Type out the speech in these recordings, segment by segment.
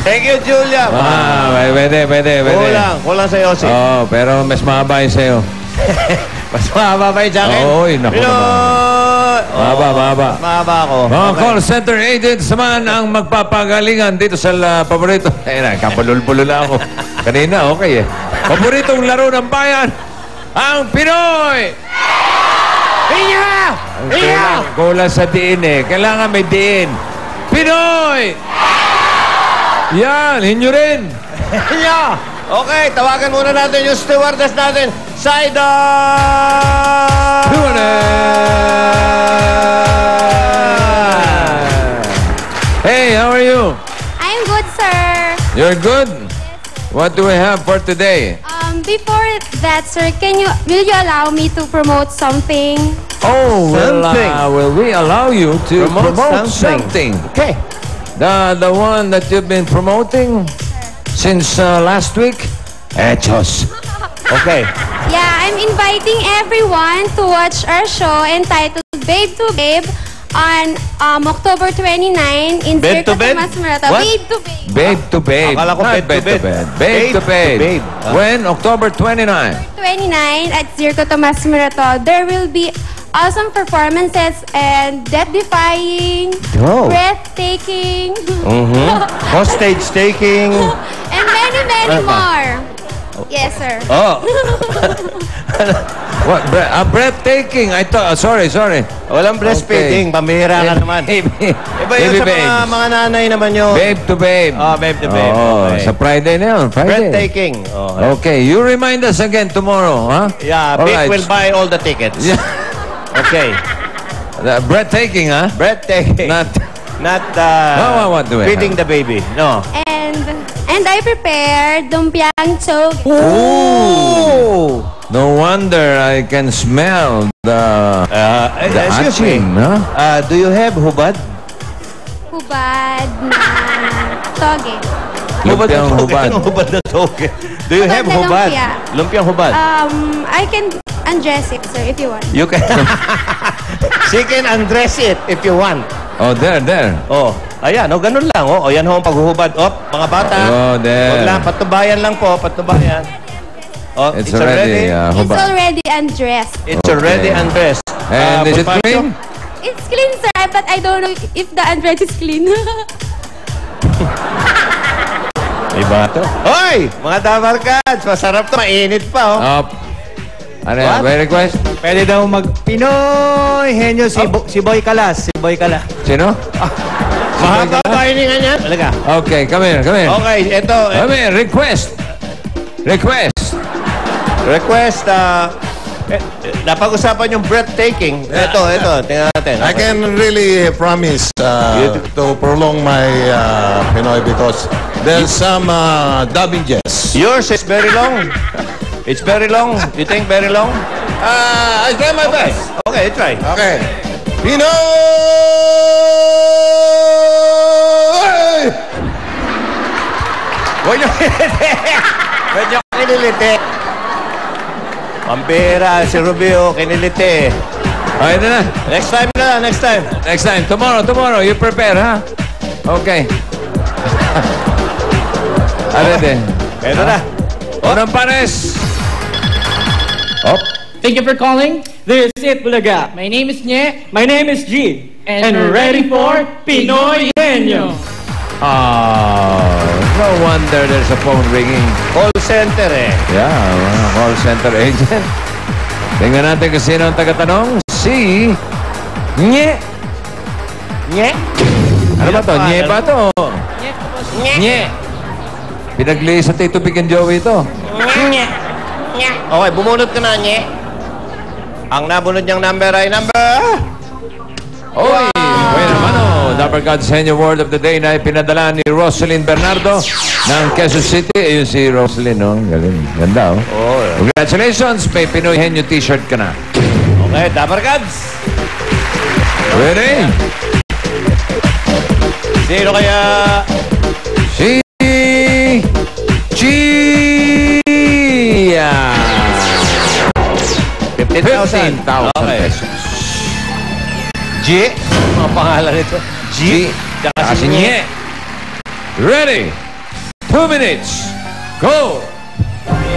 Thank you, Julia. Pwede. Kulang sa Yossi. Oo, pero mas mahaba yung sa'yo. Mas mahaba pa yung sa akin. Oo, naku naman. Mahaba. Mahaba ako. Mga call center agents naman ang magpapagalingan dito sa paborito. Kapulul-pulul ako. Kanina, okay eh. Paboritong laro ng bayan, ang Pinoy! Kulang sa diin eh. Kailangan may diin. Pinoy! Yan, hinyo rin. Yeah. Okay, tawagan muna natin yung stewardess natin. Saida! Hey, how are you? I'm good, sir. You're good? What do we have for today? Before that, sir, will you allow me to promote something? Oh, will we allow you to promote something? Okay. The one that you've been promoting since last week? Hechos. Okay. Yeah, I'm inviting everyone to watch our show entitled Babe to Babe on October 29 in Babe to Circo Babe? Tomas Morato. What? Babe to Babe. Babe to Babe. Akala ko Not bed to bed. Babe to Babe. Babe. When? October 29. 29 at Circo Tomas Morato. There will be awesome performances and death-defying, breathtaking, Hostage taking. and many more. Yes, sir. Oh. What? Breathtaking. I thought, sorry. Walang breastfeeding. Pambihira ka naman. Iba yun sa mga nanay naman yun. Babe to Babe. Oh, Babe to Babe. Oh, Okay. sa Friday na yun. Friday. Breathtaking. Oh. Okay, you remind us again tomorrow, huh? Yeah, All Vic right. will buy all the tickets. Yeah. Okay. Breathtaking, huh? Breathtaking. Not what do we feeding the baby. No. And I prepared lumpiang chog. Ooh! No wonder I can smell the Excuse me. asin, huh? Do you have hubad? Hubad na toge. Lumpiang hubad. Anong hubad na toge? Do you Hubad have na hubad? lumpia. Lumpiang hubad. I can undress it, sir, if you want. You can. She can undress it if you want. Oh, there. Oh, ayan, ganun lang. Oh, yan ho ang paghuhubad. Oh, mga bata. Oh, there. Huwag lang, patubayan lang po, patubayan. Oh, It's already It's hubad. already undressed. It's already undressed. And is it Bonifazio? clean? It's clean, sir, but I don't know if the undress is clean. Iba to. Hoy! Mga dabarkads, masarap to. Mainit pa, oh. Ano yan? May request? Pwede daw mag-Pinoy henyo si Boy Kalas. Sino? Mahaba ba hininga niya? Talaga. Okay, come here. Okay, ito. Come here, request. Request, napag-usapan yung breathtaking. Ito, tingnan natin. I can really promise to prolong my Pinoy because there's some dubbing jazz. Yours is very long. It's very long. You think very long? I try my best. Okay, try. Okay. Pinoy! Huwag niyo kiniliti. Pampira, si Rubio, kiniliti. Okay na. Next time. Next time. Tomorrow. You prepare, ha? Okay. Arede. Ito na. Unang pares. Thank you for calling. This is it, Bulaga. My name is Nye. My name is G. And we're ready for Pinoy Henyo. No wonder there's a phone ringing. Call center eh. Yeah, call center agent. Tingnan natin kung sino ang tagatanong. Si Nye. Ano ba to? Nye ba to? Nye. Pinagli sa Tito Big and Joey ito. Okay, bumunot ka na, Nye. Ang nabunod niyang number ay number... Oy! Wait naman o. Dapper God's Henyo Word of the Day na ipinadala ni Roselyn Bernardo ng Quezon City. Ayun si Roselyn, no? Galing. Ganda, oh. Congratulations! May Pinoy Henyo t-shirt ka na. Okay, Dapper Gods. Ready? Sino kaya? Si Gia. 15,000. 15,000 Okay. pesos. G? Mga pangalan nito. G. Tsaka si Nye. Ready? 2 minutes. Go!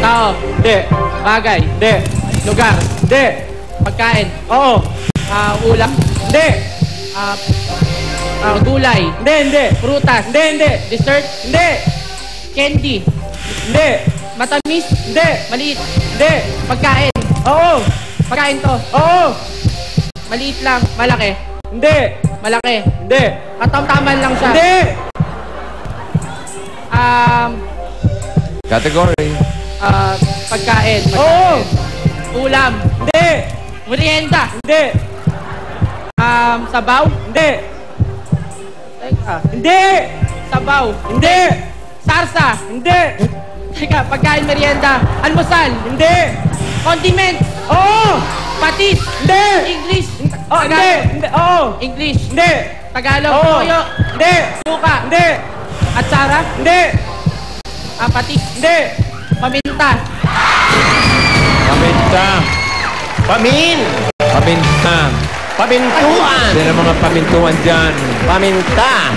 Tao, de. Bagay, de. Lugar, de. Pagkain, oo. Ulam, de. Gulay, hindi. Prutas, hindi. Dessert, hindi. Candy, hindi. Matamis, hindi. Maliit, hindi. Pagkain, oo. Pagkain to, oo. Maliit lang, malaki, hindi. Malaki, hindi. Katamtaman lang siya, hindi. Category. Pagkain. Oo. Ulam. Hindi. Merienda. Hindi. Sabaw. Hindi. Teka. Hindi. Sabaw. Hindi. Sarsa. Hindi. Teka, pagkain, merienda. Almusal. Hindi. Condiment. Oo. Patis. Hindi. English. Oh, hindi. Hindi. Oo. English. Hindi. Tagalog. Oo. Toyo. Hindi. Suka. Hindi. Atsara. Hindi. Patis. Hindi. Paminta. Paminta. Pamin! Paminta. Pamintuan! Sino ang mga pamintuan dyan? Paminta!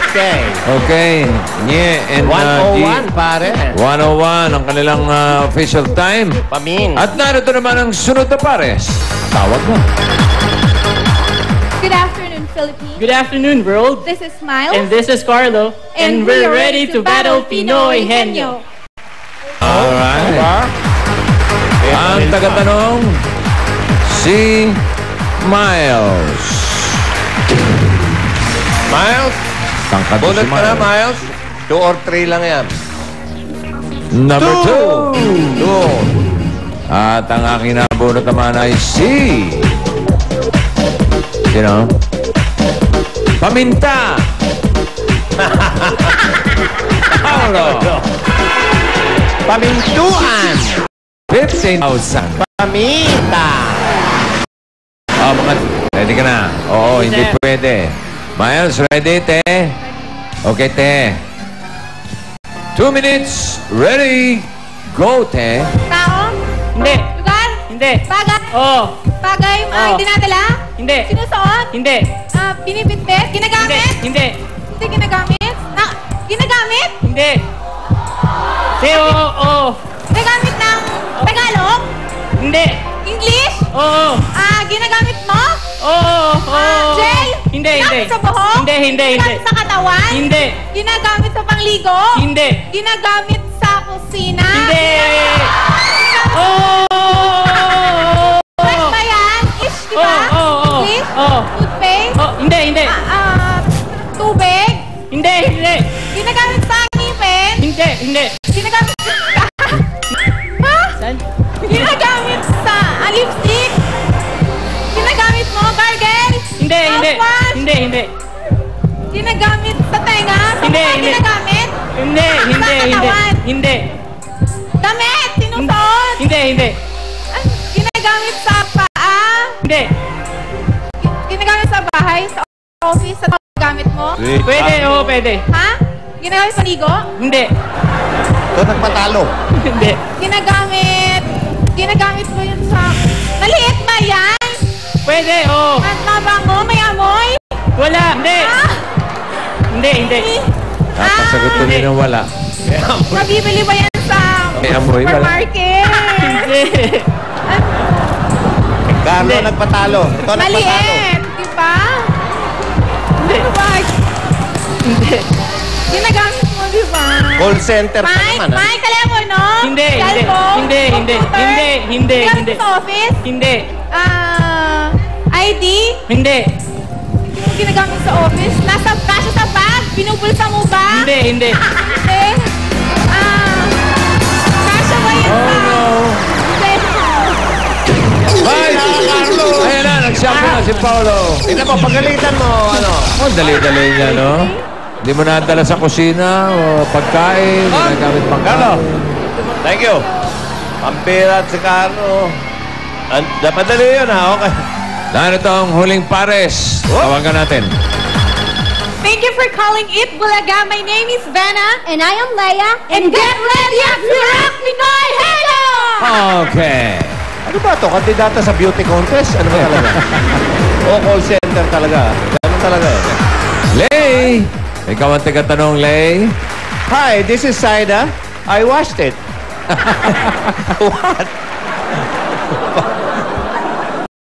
Okay. Okay. Nye and 101, pare. 101 ang kanilang official time. Pamin. At narito naman ang sunod na pares. Tawag mo. Good afternoon, Philippines. Good afternoon, world. This is Miles. And this is Carlo. And we're ready to battle Pinoy Henyo. Alright. Ang tagatanong, si Miles. Miles, Tangkad bunot si ka na, Miles. Miles. 2 or 3 lang yan. Number 2. 2. At ang aking nabunot naman ay si... Sino? Paminta! Paolo! Pamintuan! 15,000. Paminta! Oh, mga... Ready ka na? Oo, hindi pwede. Miles, ready, te? Okay, te. 2 minutes. Ready? Go, te. Tao? Hindi. Lugar? Hindi. Bagay? Oo. Bagay? Oo. Hindi nadala? Hindi. Sinusuot? Hindi. Binibitbit? Ginagamit? Hindi. Hindi ginagamit? Ginagamit? Hindi. Hindi. Oo. Ginagamit ng Tagalog? Hindi. English? Oo. Ginagamit mo? Oo. Gel? Hindi. Ginagamit sa buhok? Hindi. Ginagamit sa katawan? Hindi. Ginagamit sa pangligo? Hindi. Ginagamit sa kusina? Hindi. Ginagamit Oo. Fresh ba yan? Ish, di ba? Oo. English? Oo. Toothpaste? Oh, hindi. Tubig? Hindi. Ginagamit sa ngipin? Hindi. Ginagamit sa... Ha? Saan? Ginagamit sa lipstick? Ginagamit mo, gargle? Hindi. Mouthwash? Hindi. Ginagamit sa tenga? Sa Hindi, mukha hindi. ginagamit? Hindi. Damit? Sinusuot? Hindi. Ginagamit sa paa? Hindi. Ginagamit sa bahay? Sa office? Sa gamit mo? Pwede, oo, pwede. Ha? Ginagamit sa ligo? Hindi. Ito nagpatalo. Hindi. Ginagamit mo yun sa... Maliit ba yan? Pwede, oo. At mabango? May amoy? Wala. Hindi. Ah? Hindi. Sasagot ko rin ng wala. Mabibili ba yan sa May amoy, wala. supermarket? Hindi. Carlo Hindi. nagpatalo. Ito nagpatalo. Maliit, di ba? Hindi. Ano ba? Hindi. Ginagamit mo, di ba? Call center pa Mike, naman. Mike, telepono? Hindi. Cellphone? Computer? Hindi. Ginagamit sa office? Hindi. ID? Hindi. Hindi mo ginagamit sa office? Kasya sa bag? Binubulsa mo ba? Hindi. Hindi. Kasya ba yan sa... Hindi. Ay, Carlo! Ayan na, nagsabi na si Paolo. Tignan mo, pagalitan mo, ano. Oh, dali-dali niya, no? Hindi mo nadala sa kusina o pagkain, ginagamit pang Carlo. Thank you. Pampira at si Carlo. Dapat dali yun, ha? Okay. Narito ang huling pares. Tawagan natin. Thank you for calling It Bulaga. My name is Vanna. And I am Leia. And get ready at Rock Pinoy Hello! Okay. Ano ba to? Kandidata sa beauty contest? Ano ba talaga? O call center talaga. Ganun talaga eh. Lay! Ikaw ang taga-tanong, Lay. Hi, this is Saida. I washed it. What?